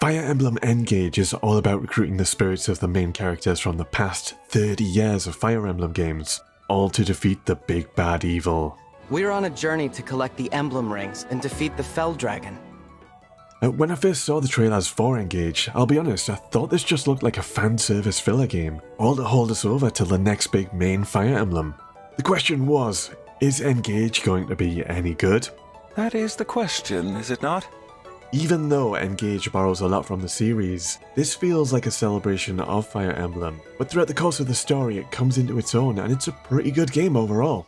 Fire Emblem Engage is all about recruiting the spirits of the main characters from the past 30 years of Fire Emblem games, all to defeat the big bad evil. We're on a journey to collect the Emblem Rings and defeat the Fel Dragon. When I first saw the trailers for Engage, I'll be honest, I thought this just looked like a fan service filler game, all to hold us over till the next big main Fire Emblem. The question was, is Engage going to be any good? That is the question, is it not? Even though Engage borrows a lot from the series, this feels like a celebration of Fire Emblem, but throughout the course of the story it comes into its own and it's a pretty good game overall.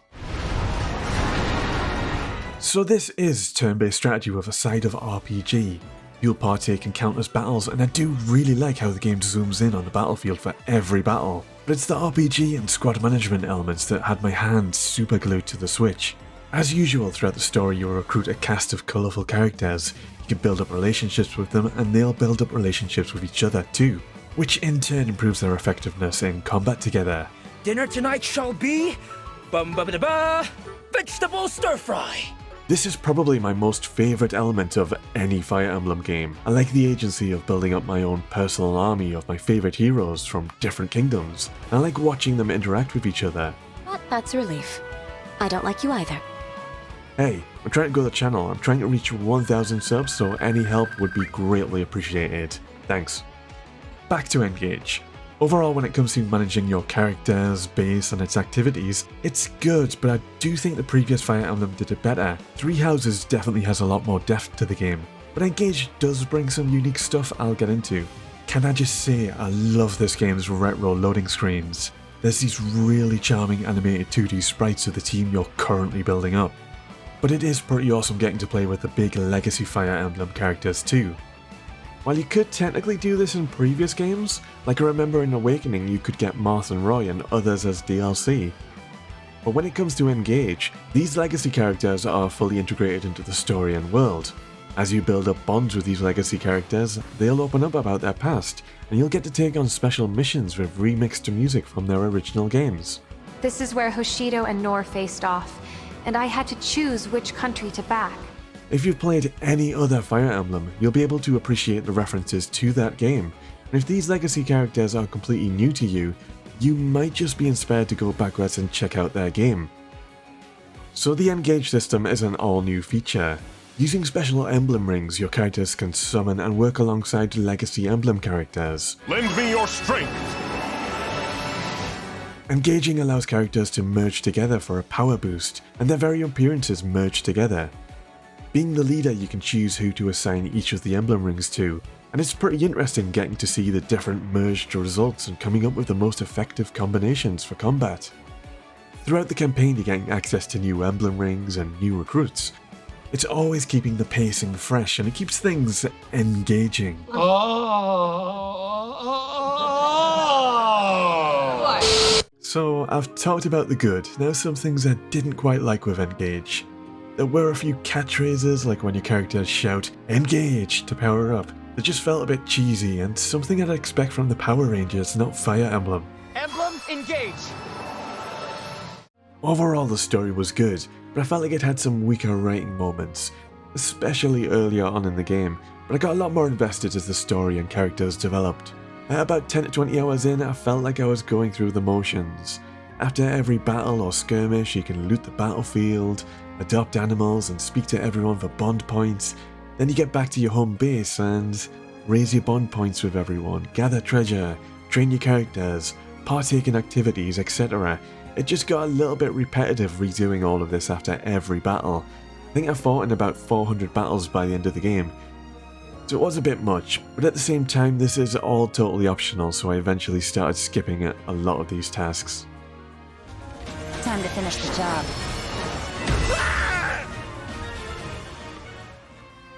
So this is turn-based strategy with a side of RPG. You'll partake in countless battles, and I do really like how the game zooms in on the battlefield for every battle. But it's the RPG and squad management elements that had my hands super glued to the Switch. As usual throughout the story, you'll recruit a cast of colourful characters. You can build up relationships with them, and they'll build up relationships with each other too, which in turn improves their effectiveness in combat together. Dinner tonight shall be vegetable stir fry. This is probably my most favourite element of any Fire Emblem game. I like the agency of building up my own personal army of my favourite heroes from different kingdoms. I like watching them interact with each other. But that's a relief. I don't like you either. Hey, I'm trying to grow the channel. I'm trying to reach 1,000 subs, so any help would be greatly appreciated. Thanks. Back to Engage. Overall, when it comes to managing your characters, base and its activities, it's good, but I do think the previous Fire Emblem did it better. Three Houses definitely has a lot more depth to the game, but Engage does bring some unique stuff I'll get into. Can I just say I love this game's retro loading screens. There's these really charming animated 2D sprites of the team you're currently building up. But it is pretty awesome getting to play with the big legacy Fire Emblem characters too. While you could technically do this in previous games, like I remember in Awakening you could get Marth and Roy and others as DLC. But when it comes to Engage, these legacy characters are fully integrated into the story and world. As you build up bonds with these legacy characters, they'll open up about their past, and you'll get to take on special missions with remixed music from their original games. This is where Hoshido and Nor faced off, and I had to choose which country to back. If you've played any other Fire Emblem, you'll be able to appreciate the references to that game, and if these legacy characters are completely new to you, you might just be inspired to go backwards and check out their game. So the Engage system is an all-new feature. Using special emblem rings, your characters can summon and work alongside legacy emblem characters. Lend me your strength! Engaging allows characters to merge together for a power boost, and their very appearances merge together. Being the leader, you can choose who to assign each of the emblem rings to, and it's pretty interesting getting to see the different merged results and coming up with the most effective combinations for combat. Throughout the campaign you're getting access to new emblem rings and new recruits. It's always keeping the pacing fresh and it keeps things engaging. So I've talked about the good, now some things I didn't quite like with Engage. There were a few catchphrases like when your characters shout "Engage" to power up that just felt a bit cheesy and something I'd expect from the Power Rangers, not Fire Emblem. Emblem Engage! Overall the story was good, but I felt like it had some weaker writing moments, especially earlier on in the game, but I got a lot more invested as the story and characters developed. At about 10 to 20 hours in, I felt like I was going through the motions. After every battle or skirmish you can loot the battlefield, adopt animals and speak to everyone for bond points, then you get back to your home base and raise your bond points with everyone, gather treasure, train your characters, partake in activities, etc. It just got a little bit repetitive redoing all of this after every battle. I think I fought in about 400 battles by the end of the game. So it was a bit much, but at the same time this is all totally optional, so I eventually started skipping a lot of these tasks. Time to finish the job.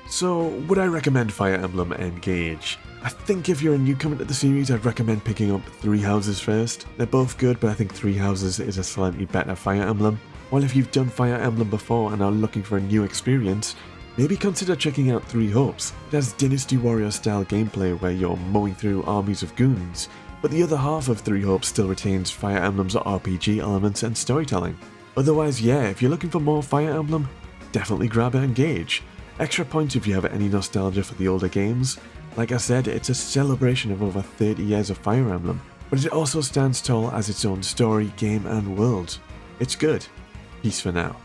So, would I recommend Fire Emblem Engage? I think if you're a newcomer to the series, I'd recommend picking up Three Houses first. They're both good, but I think Three Houses is a slightly better Fire Emblem. While if you've done Fire Emblem before and are looking for a new experience, maybe consider checking out Three Hopes. It has Dynasty Warrior style gameplay where you're mowing through armies of goons, but the other half of Three Hopes still retains Fire Emblem's RPG elements and storytelling. Otherwise, yeah, if you're looking for more Fire Emblem, definitely grab Engage. Extra points if you have any nostalgia for the older games, Like I said, it's a celebration of over 30 years of Fire Emblem, but it also stands tall as its own story, game, and world. It's good. Peace for now.